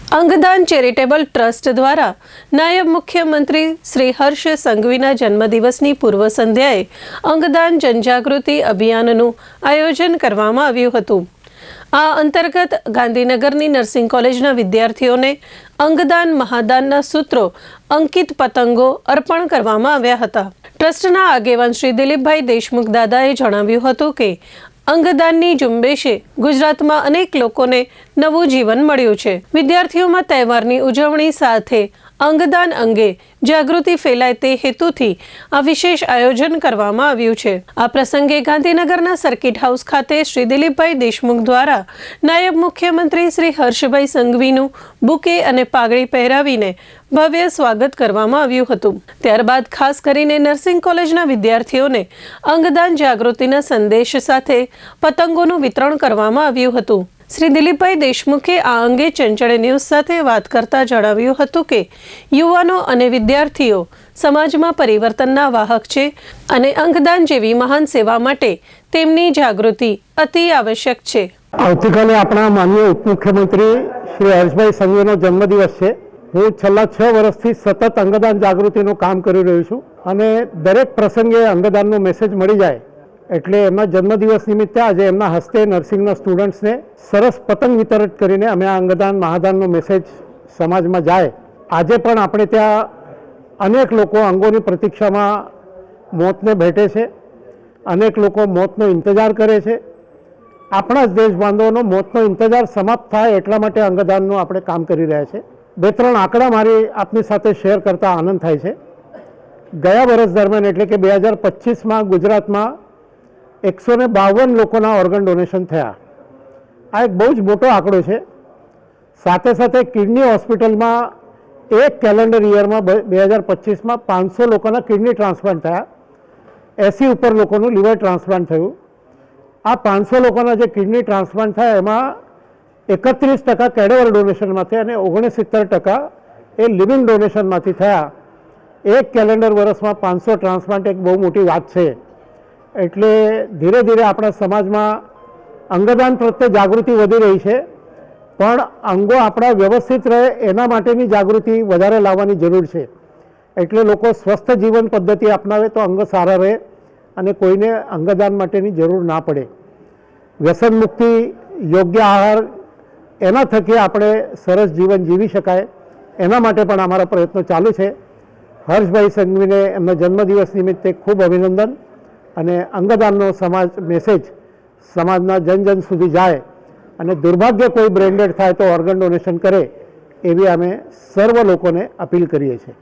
અંગદાન charitable trust દ્વારા નાયબ મુખ્યમંત્રી શ્રી હર્ષ સંઘવીના જન્મદિવસની પૂર્વ સંધ્યાએ અંગદાન જનજાગૃતિ અભિયાનનું આયોજન કરવામાં આવ્યું હતું। આ અંતર્ગત ગાંધીનગરની નર્સિંગ કોલેજના વિદ્યાર્થીઓને અંગદાન મહાદાનના સૂત્રો અંકિત પતંગો અર્પણ કરવામાં આવ્યા હતા। ટ્રસ્ટના આગેવાન શ્રી દિલીપભાઈ દેશમુખ દાદાએ જણાવ્યું હતું કે અંગદાનની ઝુંબેશે ગુજરાતમાં અનેક લોકોને નવું જીવન મળ્યું છે। વિદ્યાર્થીઓમાં તહેવારની ઉજવણી સાથે અંગદાન અંગે જાગૃતિ ફેલાય તે હેતુથી આ વિશેષ આયોજન કરવામાં આવ્યું છે। આ પ્રસંગે ગાંધીનગરના સર્કિટ હાઉસ ખાતે શ્રી દિલીપભાઈ દેશમુખ દ્વારા નાયબ મુખ્યમંત્રી શ્રી હર્ષભાઈ સંઘવીનું બુકે અને પાઘડી પહેરાવીને ભવ્ય સ્વાગત કરવામાં આવ્યું હતું। ત્યારબાદ ખાસ કરીને નર્સિંગ કોલેજના વિદ્યાર્થીઓને અંગદાન જાગૃતિના સંદેશ સાથે પતંગોનું વિતરણ કરવામાં આવ્યું હતું। શ્રી દિલીપભાઈ દેશમુખે આ અંગે ચંચળ ન્યૂઝ સાથે વાત કરતા જણાવ્યું હતું કે યુવાનો અને વિદ્યાર્થીઓ સમાજમાં પરિવર્તનના વાહક છે અને અંગદાન જેવી મહાન સેવા માટે તેમની જાગૃતિ અતિ આવશ્યક છે। આવતીકાલે આપણા માનનીય ઉપમુખ્યમંત્રી શ્રી હર્ષભાઈ સંઘવીનો જન્મદિવસ છે। હું છેલ્લા 6 વર્ષથી સતત અંગદાન જાગૃતિનું કામ કરી રહ્યો છું અને દરેક પ્રસંગે અંગદાનનો મેસેજ મળી જાય એટલે એમના જન્મદિવસ નિમિત્તે આજે એમના હસ્તે નર્સિંગના સ્ટુડન્ટ્સને સરસ પતંગ વિતરણ કરીને અમે આ અંગદાન મહાદાનનો મેસેજ સમાજમાં જાય। આજે પણ આપણે ત્યાં અનેક લોકો અંગોની પ્રતીક્ષામાં મોતને ભેટે છે, અનેક લોકો મોતનો ઇંતજાર કરે છે। આપણા જ દેશ બાંધવોનો મોતનો ઇંતજાર સમાપ્ત થાય એટલા માટે અંગદાનનું આપણે કામ કરી રહ્યા છીએ। 2-3 આંકડા મારી આપની સાથે શેર કરતા આનંદ થાય છે। ગયા વર્ષ દરમિયાન એટલે કે 2025માં ગુજરાતમાં 152 લોકોના ઓર્ગન ડોનેશન થયા। આ એક બહુ જ મોટો આંકડો છે। સાથે સાથે કિડની હોસ્પિટલમાં એક કેલેન્ડર યરમાં 2025માં 500 લોકોના કિડની ટ્રાન્સપ્લાન્ટ થયા, 80 ઉપર લોકોનું લીવર ટ્રાન્સપ્લાન્ટ થયું। આ 500 લોકોના જે કિડની ટ્રાન્સપ્લાન્ટ થયા એમાં 31% કેડેવર ડોનેશનમાંથી અને 69% એ લિવિંગ ડોનેશનમાંથી થયા। એક કેલેન્ડર વર્ષમાં 500 ટ્રાન્સપ્લાન્ટ એક બહુ મોટી વાત છે। એટલે ધીરે ધીરે આપણા સમાજમાં અંગદાન પ્રત્યે જાગૃતિ વધી રહી છે, પણ અંગો આપણા વ્યવસ્થિત રહે એના માટેની જાગૃતિ વધારે લાવવાની જરૂર છે। એટલે લોકો સ્વસ્થ જીવન પદ્ધતિ અપનાવે તો અંગ સારા રહે અને કોઈને અંગદાન માટેની જરૂર ના પડે। વ્યસન મુક્તિ, યોગ્ય આહાર, એના થકી આપણે સરસ જીવન જીવી શકાય એના માટે પણ અમારા પ્રયત્નો ચાલુ છે। હર્ષભાઈ સંઘવીને એમના જન્મદિવસ નિમિત્તે ખૂબ અભિનંદન અને અંગદાનનો સમાજ મેસેજ સમાજના જન સુધી જાય અને દુર્ભાગ્ય કોઈ બ્રેન્ડેડ થાય તો ઓર્ગન ડોનેશન કરે એવી અમે સર્વ લોકોને અપીલ કરીએ છીએ।